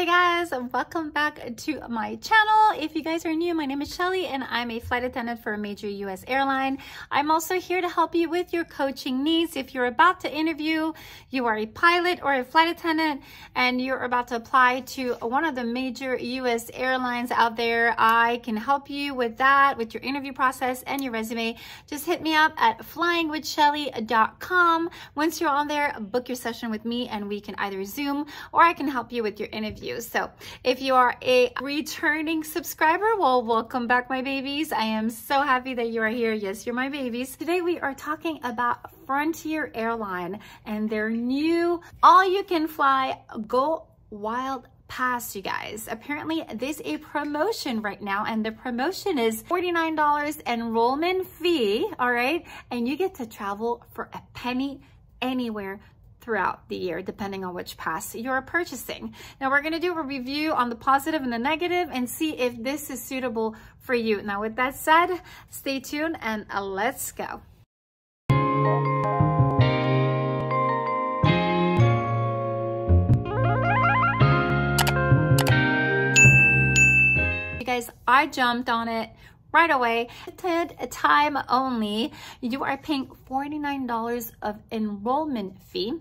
Hey guys, welcome back to my channel. If you guys are new, my name is Shelly and I'm a flight attendant for a major US airline. I'm also here to help you with your coaching needs. If you're about to interview, you are a pilot or a flight attendant, and you're about to apply to one of the major US airlines out there, I can help you with that, with your interview process and your resume. Just hit me up at flywithshelly.com. Once you're on there, book your session with me and we can either Zoom or I can help you with your interview. So if you are a returning subscriber, well, welcome back, my babies. I am so happy that you are here. Yes, you're my babies. Today we are talking about Frontier Airline and their new all-you-can-fly Gowild pass, you guys. Apparently there's a promotion right now, and the promotion is $49 enrollment fee, all right? And you get to travel for a penny anywhere throughout the year, depending on which pass you're purchasing. Now we're gonna do a review on the positive and the negative and see if this is suitable for you. Now with that said, stay tuned and let's go. You guys, I jumped on it right away. Limited time only. You are paying $49 of enrollment fee,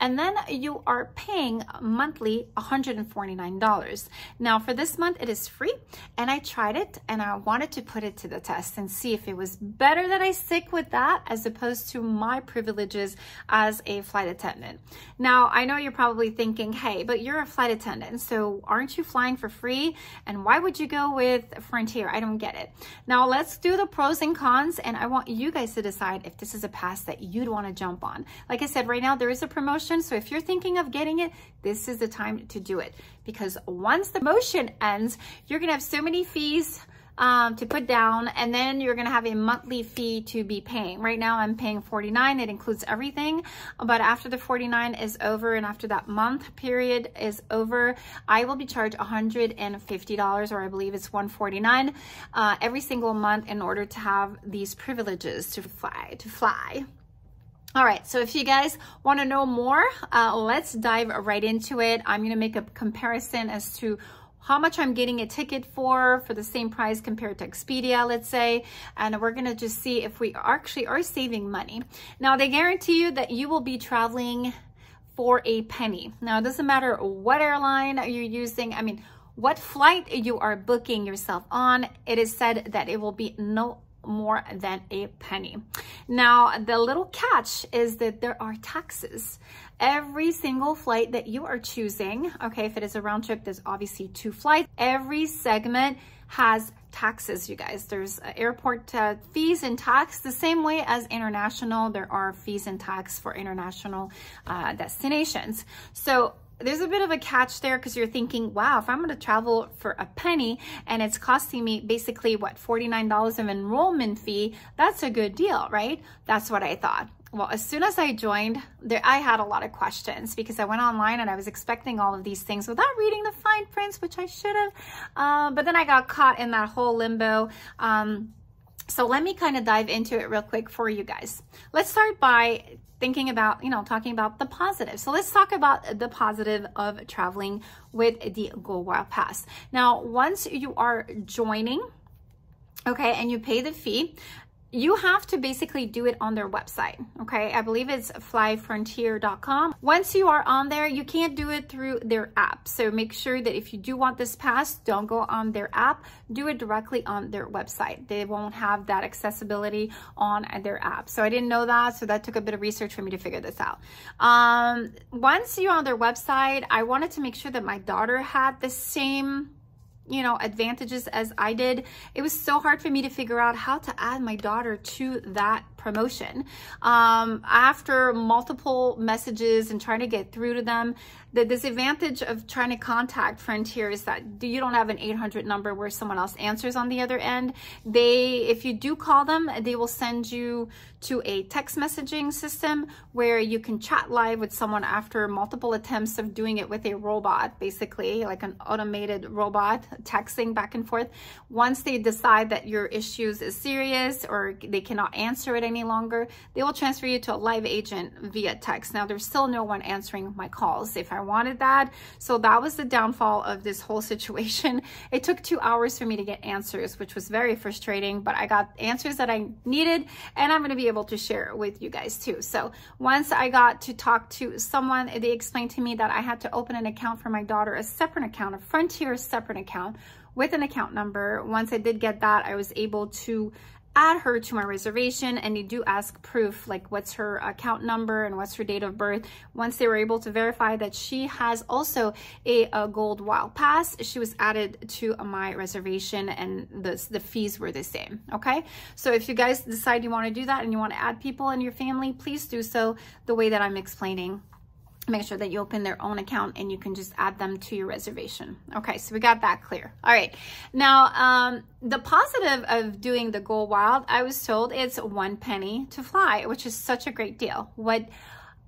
and then you are paying monthly $149. Now for this month it is free, and I tried it and I wanted to put it to the test and see if it was better that I stick with that as opposed to my privileges as a flight attendant. Now I know you're probably thinking, hey, but you're a flight attendant, so aren't you flying for free? And why would you go with Frontier? I don't get it. Now let's do the pros and cons, and I want you guys to decide if this is a pass that you'd want to jump on. Like I said, right now there is a promotion, so if you're thinking of getting it, this is the time to do it, because once the promotion ends, you're gonna have so many fees to put down, and then you're gonna have a monthly fee to be paying. Right now I'm paying $49. It includes everything, but after the $49 is over and after that month period is over, I will be charged $150, or I believe it's $149 every single month in order to have these privileges to fly. All right, so if you guys want to know more, let's dive right into it. I'm gonna make a comparison as to how much I'm getting a ticket for the same price compared to Expedia, let's say, and we're gonna just see if we actually are saving money. Now, they guarantee you that you will be traveling for a penny. Now, it doesn't matter what airline you're using, I mean, what flight you are booking yourself on, it is said that it will be no more than a penny. Now, the little catch is that there are taxes. Every single flight that you are choosing, okay, if it is a round trip, there's obviously 2 flights. Every segment has taxes, you guys. There's airport fees and tax, the same way as international. There are fees and tax for international destinations. So there's a bit of a catch there, because you're thinking, wow, if I'm going to travel for a penny and it's costing me basically what, $49 of enrollment fee, that's a good deal, right? That's what I thought. Well, as soon as I joined, I had a lot of questions, because I went online and I was expecting all of these things without reading the fine prints, which I should have, but then I got caught in that whole limbo. So let me kind of dive into it real quick for you guys. Let's start by thinking about, talking about the positive. So let's talk about the positive of traveling with the Gowild Pass. Now, once you are joining, okay, and you pay the fee, you have to basically do it on their website, okay? I believe it's flyfrontier.com. Once you are on there, you can't do it through their app. So make sure that if you do want this pass, don't go on their app, do it directly on their website. They won't have that accessibility on their app. So I didn't know that, so that took a bit of research for me to figure this out. Once you're on their website, I wanted to make sure that my daughter had the same advantages as I did. It was so hard for me to figure out how to add my daughter to that promotion. After multiple messages and trying to get through to them, the disadvantage of trying to contact Frontier is that you don't have an 800 number where someone else answers on the other end. If you do call them, they will send you to a text messaging system where you can chat live with someone after multiple attempts of doing it with a robot, basically like an automated robot texting back and forth. Once they decide that your issues is serious or they cannot answer it any longer, they will transfer you to a live agent via text. Now, there's still no one answering my calls if I wanted that. So that was the downfall of this whole situation. It took 2 hours for me to get answers, which was very frustrating, but I got answers that I needed, and I'm going to be able to share it with you guys too. So once I got to talk to someone, they explained to me that I had to open an account for my daughter, a separate account, a Frontier separate account with an account number. Once I did get that, I was able to add her to my reservation, and they do ask proof, like what's her account number and what's her date of birth. Once they were able to verify that she has also a Gowild pass, she was added to my reservation, and the fees were the same. Okay, so if you guys decide you want to do that and you want to add people in your family, please do so the way that I'm explaining. Make sure that you open their own account and you can just add them to your reservation. Okay, so we got that clear. All right, now the positive of doing the Gowild, I was told it's 1 penny to fly, which is such a great deal. What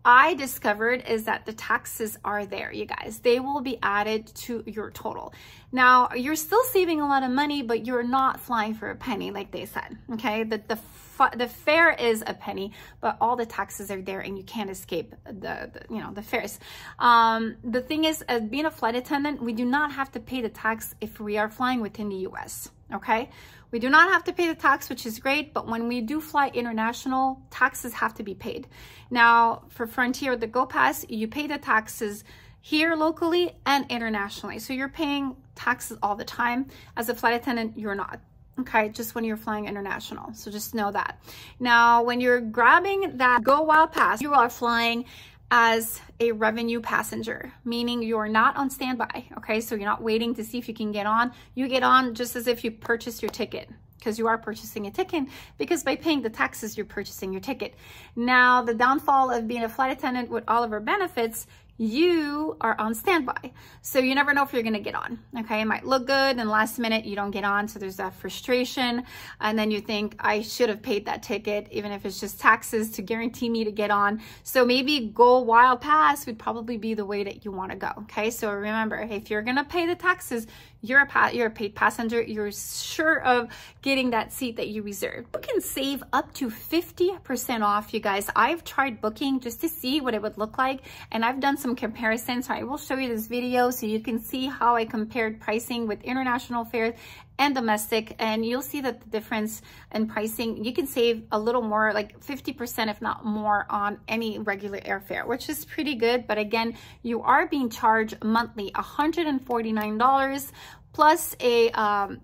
I discovered is that the taxes are there, you guys. They will be added to your total. Now, you're still saving a lot of money, but you're not flying for a penny, like they said, okay? The fare is a penny, but all the taxes are there and you can't escape the fares. The thing is, as being a flight attendant, we do not have to pay the tax if we are flying within the US, okay? We do not have to pay the tax, which is great, but when we do fly international, taxes have to be paid. Now, for Frontier, the Go Pass, you pay the taxes here locally and internationally. So you're paying taxes all the time. As a flight attendant, you're not. Okay, just when you're flying international. So just know that. Now, when you're grabbing that Gowild pass, you are flying as a revenue passenger, meaning you're not on standby. Okay, so you're not waiting to see if you can get on. You get on just as if you purchased your ticket, because you are purchasing a ticket, because by paying the taxes, you're purchasing your ticket. Now, the downfall of being a flight attendant with all of our benefits, you are on standby. So you never know if you're going to get on. Okay, it might look good and last minute you don't get on. So there's that frustration. And then you think, I should have paid that ticket, even if it's just taxes to guarantee me to get on. So maybe Gowild Pass would probably be the way that you want to go. Okay, so remember, if you're going to pay the taxes, you're a paid passenger. You're sure of getting that seat that you reserved. You can save up to 50% off, you guys. I've tried booking just to see what it would look like, and I've done some comparisons. So I will show you this video so you can see how I compared pricing with international fares and domestic, and you'll see that the difference in pricing, you can save a little more, like 50% if not more, on any regular airfare, which is pretty good. But again, you are being charged monthly $149 plus a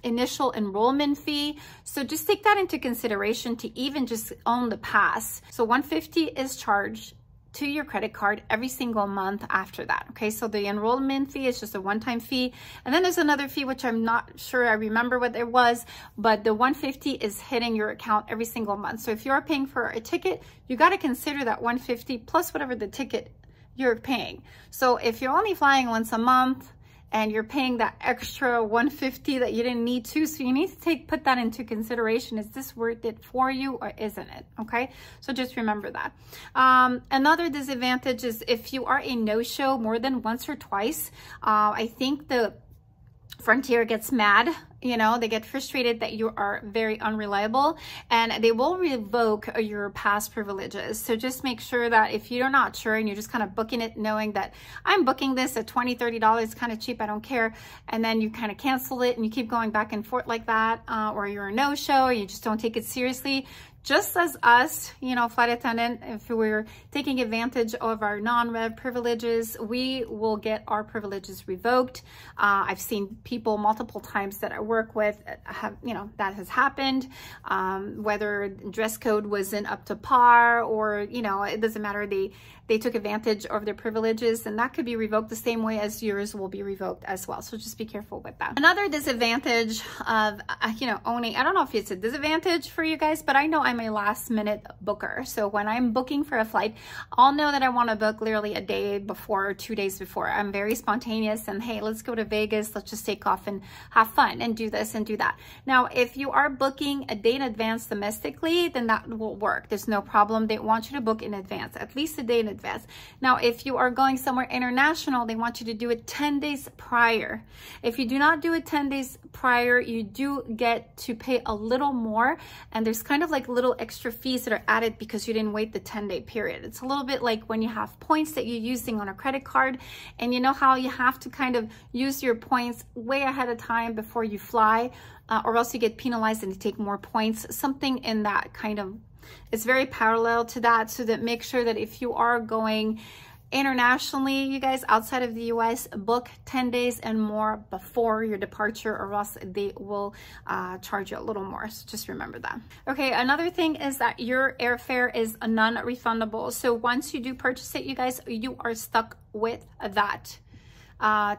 initial enrollment fee. So just take that into consideration to even just own the pass. So $150 is charged to your credit card every single month after that. Okay, so the enrollment fee is just a one-time fee, and then there's another fee which I'm not sure I remember what it was, but the $150 is hitting your account every single month. So if you're paying for a ticket, you got to consider that $150 plus whatever the ticket you're paying. So if you're only flying once a month and you're paying that extra $150 that you didn't need to, so you need to put that into consideration. Is this worth it for you or isn't it? Okay, so just remember that. Another disadvantage is if you are a no-show more than once or twice, I think the Frontier gets mad, you know, they get frustrated that you are very unreliable, and they will revoke your past privileges. So just make sure that if you're not sure and you're just kind of booking it knowing that I'm booking this at $20, $30, kind of cheap, I don't care, and then you kind of cancel it and you keep going back and forth like that, or you're a no-show, or you just don't take it seriously, just as us, you know, flight attendant, if we're taking advantage of our non-rev privileges, we will get our privileges revoked. I've seen people multiple times that I work with have, you know, that has happened, whether dress code wasn't up to par, or, you know, it doesn't matter, they took advantage of their privileges, and that could be revoked the same way as yours will be revoked as well. So just be careful with that. Another disadvantage of, you know, owning, I don't know if it's a disadvantage for you guys, but I know I'm a last minute booker. So when I'm booking for a flight, I'll know that I want to book literally a day before or 2 days before. I'm very spontaneous and, hey, let's go to Vegas. Let's just take off and have fun and do this and do that. Now, if you are booking a day in advance domestically, then that will work. There's no problem. They want you to book in advance, at least a day in advance. advance. Now, if you are going somewhere international, they want you to do it 10 days prior. If you do not do it 10 days prior, you do get to pay a little more, and there's kind of like little extra fees that are added because you didn't wait the 10-day period. It's a little bit like when you have points that you're using on a credit card, and you know how you have to kind of use your points way ahead of time before you fly, or else you get penalized and you take more points. Something in that kind of, it's very parallel to that, so that make sure that if you are going internationally, you guys, outside of the US, book 10 days and more before your departure, or else they will charge you a little more. So just remember that. Okay, another thing is that your airfare is non-refundable. So once you do purchase it, you guys, you are stuck with that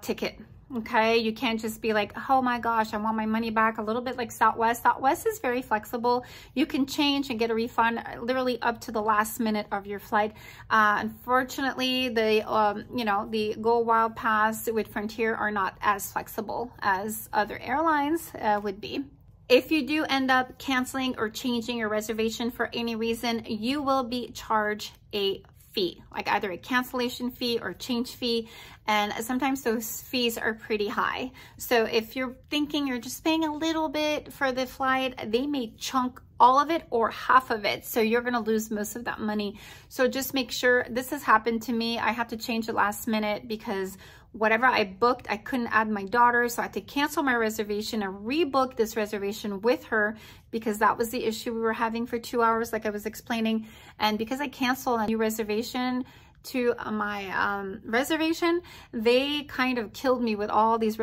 ticket. Okay, you can't just be like, oh my gosh, I want my money back. A little bit like Southwest. Southwest is very flexible. You can change and get a refund literally up to the last minute of your flight. Unfortunately, the you know, the Gowild pass with Frontier are not as flexible as other airlines would be. If you do end up canceling or changing your reservation for any reason, you will be charged a fee, like either a cancellation fee or change fee, and sometimes those fees are pretty high. So if you're thinking you're just paying a little bit for the flight, they may chunk all of it or half of it, so you're going to lose most of that money. So just make sure. This has happened to me. I had to change it last minute because whatever I booked, I couldn't add my daughter, so I had to cancel my reservation and rebook this reservation with her, because that was the issue we were having for 2 hours, like I was explaining. And because I canceled a new reservation to my reservation, they kind of killed me with all these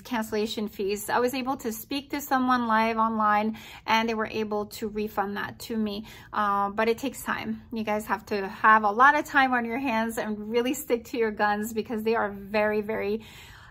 cancellation fees. I was able to speak to someone live online, and they were able to refund that to me, but it takes time. You guys have to have a lot of time on your hands and really stick to your guns, because they are very, very,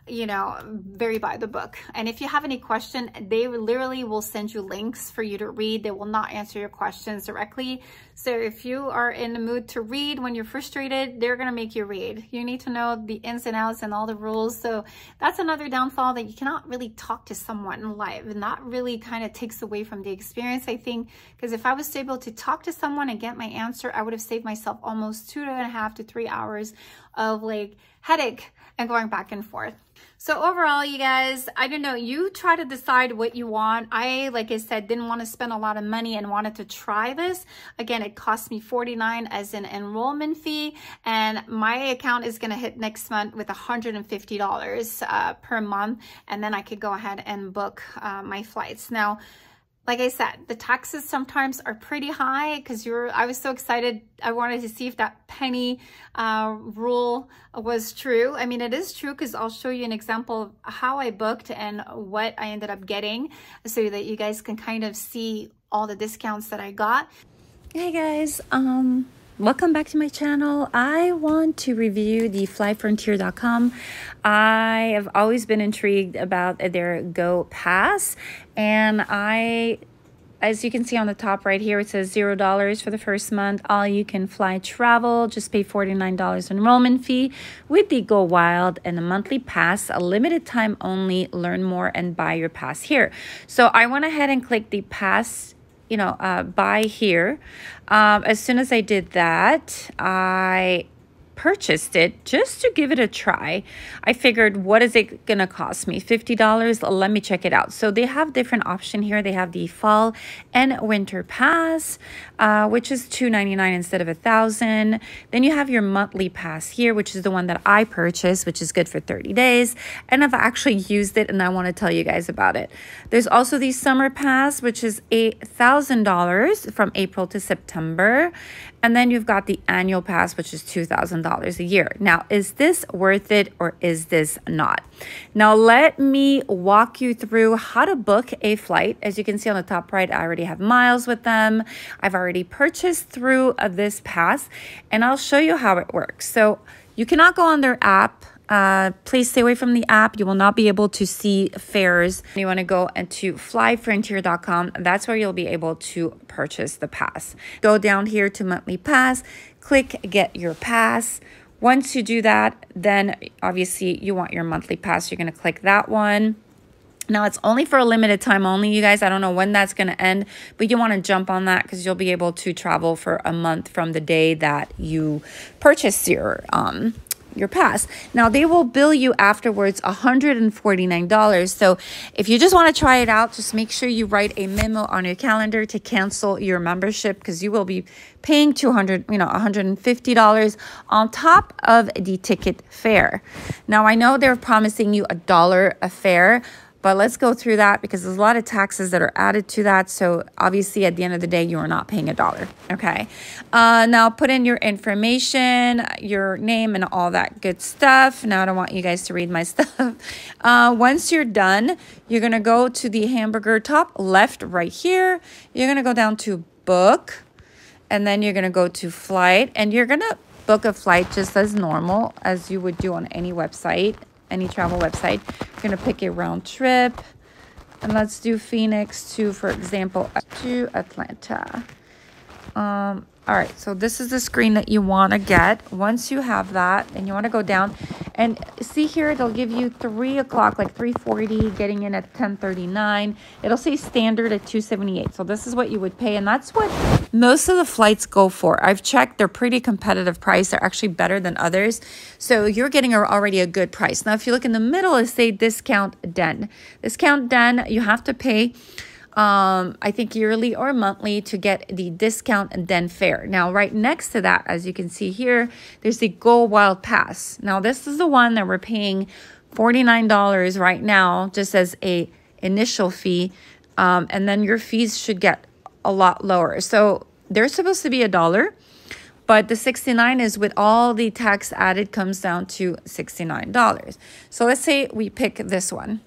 you know, very by the book. And if you have any question, they literally will send you links for you to read. They will not answer your questions directly. So if you are in the mood to read when you're frustrated, they're going to make you read. You need to know the ins and outs and all the rules. So that's another downfall, that you cannot really talk to someone live, and that really kind of takes away from the experience, I think, because if I was able to talk to someone and get my answer, I would have saved myself almost 2.5 to 3 hours of like headache and going back and forth. So overall, you guys, I don't know, you try to decide what you want. I, like I said, didn't want to spend a lot of money and wanted to try this. Again, it cost me $49 as an enrollment fee, and my account is going to hit next month with $150 per month, and then I could go ahead and book my flights. Now, like I said, the taxes sometimes are pretty high, because I was so excited. I wanted to see if that penny rule was true. I mean, it is true, because I'll show you an example of how I booked and what I ended up getting, so that you guys can kind of see all the discounts that I got. Hey guys, welcome back to my channel. I want to review the flyfrontier.com. I have always been intrigued about their Go Pass, and as you can see on the top right here, it says $0 for the first month. All you can fly travel, just pay $49 enrollment fee with the Gowild, and a monthly pass, a limited time only. Learn more and buy your pass here. So I went ahead and clicked the pass, you know, buy here. As soon as I did that, I purchased it just to give it a try. I figured, what is it gonna cost me? $50? Let me check it out. So they have different options here. They have the fall and winter pass, which is $299 instead of $1,000. Then you have your monthly pass here, which is the one that I purchased, which is good for 30 days. And I've actually used it, and I want to tell you guys about it. There's also the summer pass, which is $1,000 from April to September. And then you've got the annual pass, which is $2,000 a year. Now, is this worth it, or is this not? Now, let me walk you through how to book a flight. As you can see on the top right, I already have miles with them. I've already purchased through this pass, and I'll show you how it works. So you cannot go on their app. Please stay away from the app. You will not be able to see fares. You want to go into flyfrontier.com. That's where you'll be able to purchase the pass. Go down here to monthly pass, click get your pass. Once you do that, then obviously you want your monthly pass. You're going to click that one. Now, it's only for a limited time only, you guys. I don't know when that's going to end, but you want to jump on that because you'll be able to travel for a month from the day that you purchase your pass. Now, they will bill you afterwards $149. So if you just want to try it out, just make sure you write a memo on your calendar to cancel your membership, because you will be paying $150 on top of the ticket fare. Now, I know they're promising you $1 a fare, but let's go through that because there's a lot of taxes that are added to that. So obviously at the end of the day, you are not paying $1. Okay. Now put in your information, your name and all that good stuff. Now I don't want you guys to read my stuff. Once you're done, you're going to go to the hamburger top left right here. You're going to go down to book, and then you're going to go to flight, and you're going to book a flight just as normal as you would do on any website. Any travel website. You're going to pick a round trip, and let's do Phoenix to, for example, to Atlanta. All right, so this is the screen that you want to get. Once you have that, and you want to go down and see here, they'll give you 3 o'clock, like 3:40, getting in at 10:39. It'll say standard at $278. So this is what you would pay, and that's what most of the flights go for. I've checked; they're pretty competitive price. They're actually better than others. So you're getting already a good price. Now, if you look in the middle, it say discount done. Discount done. You have to pay, I think yearly or monthly, to get the discount and then fare. Now, right next to that, as you can see here, there's the Gowild pass. Now, this is the one that we're paying $49 right now, just as a initial fee. And then your fees should get a lot lower. So they're supposed to be $1, but the 69 is with all the tax added comes down to $69. So let's say we pick this one.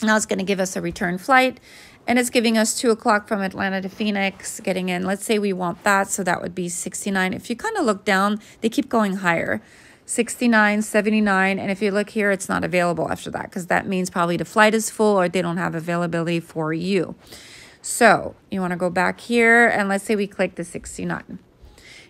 Now it's going to give us a return flight. And it's giving us 2 o'clock from Atlanta to Phoenix, getting in. Let's say we want that, so that would be 69. If you kind of look down, they keep going higher. 69, 79, and if you look here, it's not available after that, because that means probably the flight is full or they don't have availability for you. So you want to go back here, and let's say we click the 69.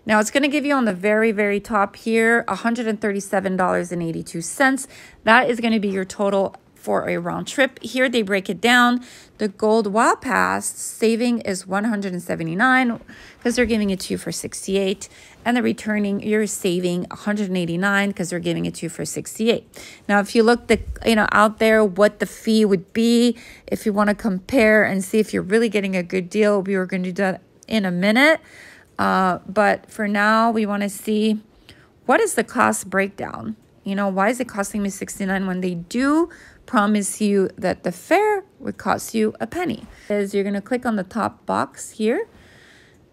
Now, it's going to give you on the very, very top here, $137.82. That is going to be your total for a round trip. Here they break it down. The Gold Wow Pass saving is $179 because they're giving it to you for $68, and the returning you're saving $189 because they're giving it to you for $68. Now, if you look out there what the fee would be, if you want to compare and see if you're really getting a good deal, we were going to do that in a minute. But for now, we want to see what is the cost breakdown. Why is it costing me $69 when they do promise you that the fare would cost you a penny? Is you're going to click on the top box here,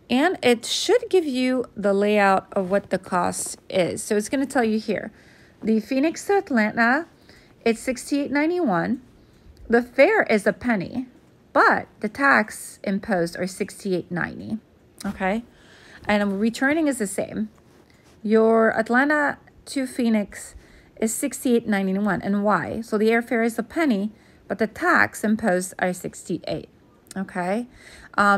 and it should give you the layout of what the cost is. So it's going to tell you here, the Phoenix to Atlanta, it's $68.91. The fare is a penny, but the tax imposed are $68.90. Okay, and returning is the same. Your Atlanta to Phoenix is $68.91. And why? So the airfare is a penny, but the tax imposed are $68. Okay.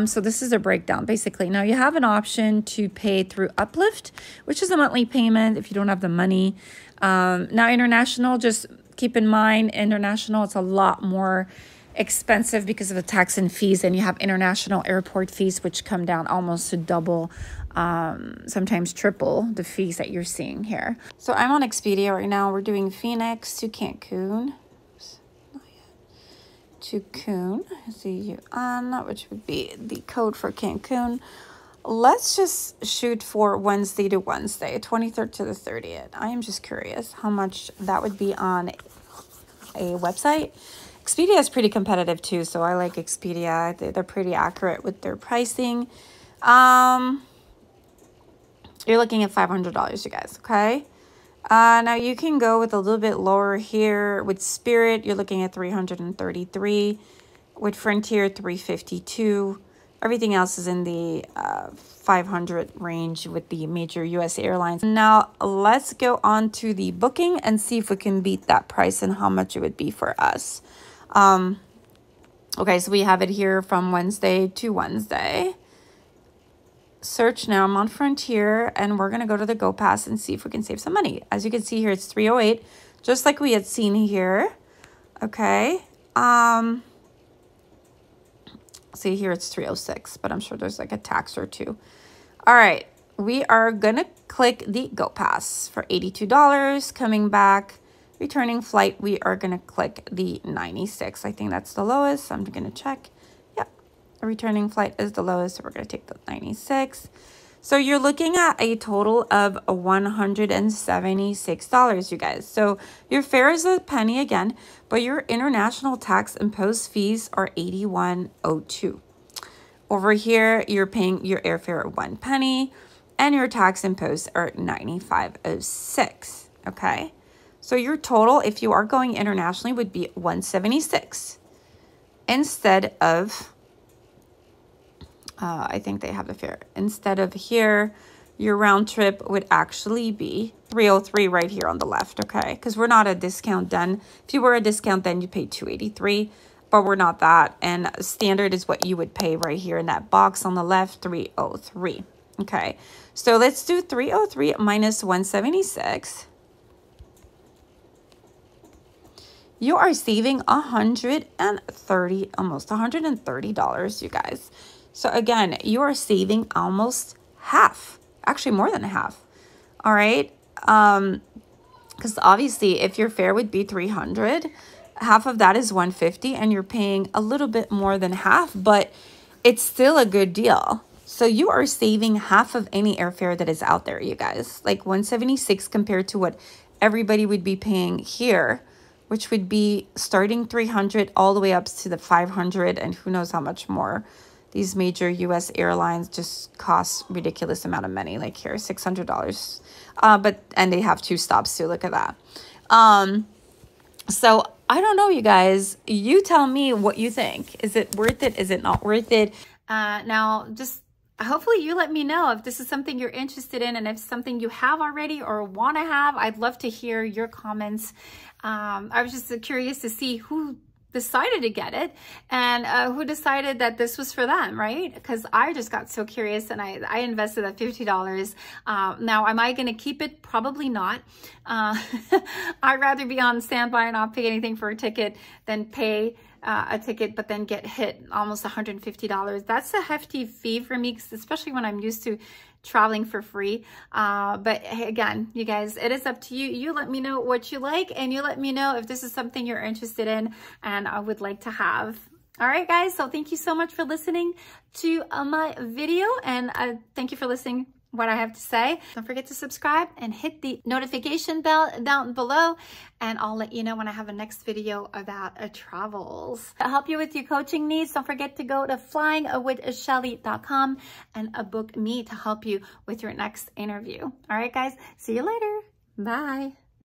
So this is a breakdown basically. Now you have an option to pay through Uplift, which is a monthly payment if you don't have the money. Now international, just keep in mind, international, it's a lot more expensive because of the tax and fees, and you have international airport fees, which come down almost to double, sometimes triple the fees that you're seeing here. So I'm on Expedia right now. We're doing Phoenix to Cancun. Oops, not yet. To Cancun, CUN, which would be the code for Cancun. Let's just shoot for Wednesday to Wednesday, 23rd to the 30th. I am just curious how much that would be on a website. Expedia is pretty competitive too, so I like Expedia. They're pretty accurate with their pricing. You're looking at $500, you guys, okay? Now you can go with a little bit lower here. With Spirit, you're looking at $333. With Frontier, $352. Everything else is in the $500 range with the major US airlines. Now let's go on to the booking and see if we can beat that price and how much it would be for us. Okay, so we have it here from Wednesday to Wednesday. Search now. I'm on Frontier, and we're going to go to the Go Pass and see if we can save some money. As you can see here, it's $308, just like we had seen here. Okay, See here, it's 306, but I'm sure there's like a tax or two. All right, we are gonna click the Go Pass for $82. Coming back, returning flight, we are gonna click the 96. I think that's the lowest, so I'm gonna check. Yep, the returning flight is the lowest, so we're gonna take the 96. So you're looking at a total of $176, you guys. So your fare is a penny again, but your international tax imposed fees are $81.02. Over here, you're paying your airfare at 1 penny, and your tax imposed are $95.06. Okay, so your total, if you are going internationally, would be $176 instead of. I think they have a fare. Instead of here, your round trip would actually be $303 right here on the left, okay? Because we're not a discount then. If you were a discount then, you pay $283, but we're not that. And standard is what you would pay right here in that box on the left, $303, okay? So let's do $303 minus $176. You are saving $130, almost $130, you guys. So again, you are saving almost half, actually more than half. All right. Because obviously if your fare would be $300, half of that is $150, and you're paying a little bit more than half, but it's still a good deal. So you are saving half of any airfare that is out there, you guys. Like $176 compared to what everybody would be paying here, which would be starting $300 all the way up to the $500, and who knows how much more. These major U.S. airlines just cost ridiculous amount of money. Like here, $600. And they have 2 stops too. Look at that. So I don't know, you guys. You tell me what you think. Is it worth it? Is it not worth it? Now, just hopefully you let me know if this is something you're interested in, and if something you have already or want to have. I'd love to hear your comments. I was just curious to see who decided to get it, and who decided that this was for them, right? Because I just got so curious, and I invested that $50. Now, am I going to keep it? Probably not. I'd rather be on standby and not pay anything for a ticket than pay a ticket but then get hit almost $150. That's a hefty fee for me, especially when I'm used to traveling for free. But again, you guys, it is up to you. You let me know what you like, and you let me know if this is something you're interested in and I would like to have. All right, guys. So thank you so much for listening to my video, and thank you for listening what I have to say. Don't forget to subscribe and hit the notification bell down below, and I'll let you know when I have a next video about travels. To help you with your coaching needs, don't forget to go to flywithshelly.com and book me to help you with your next interview. All right, guys, see you later. Bye.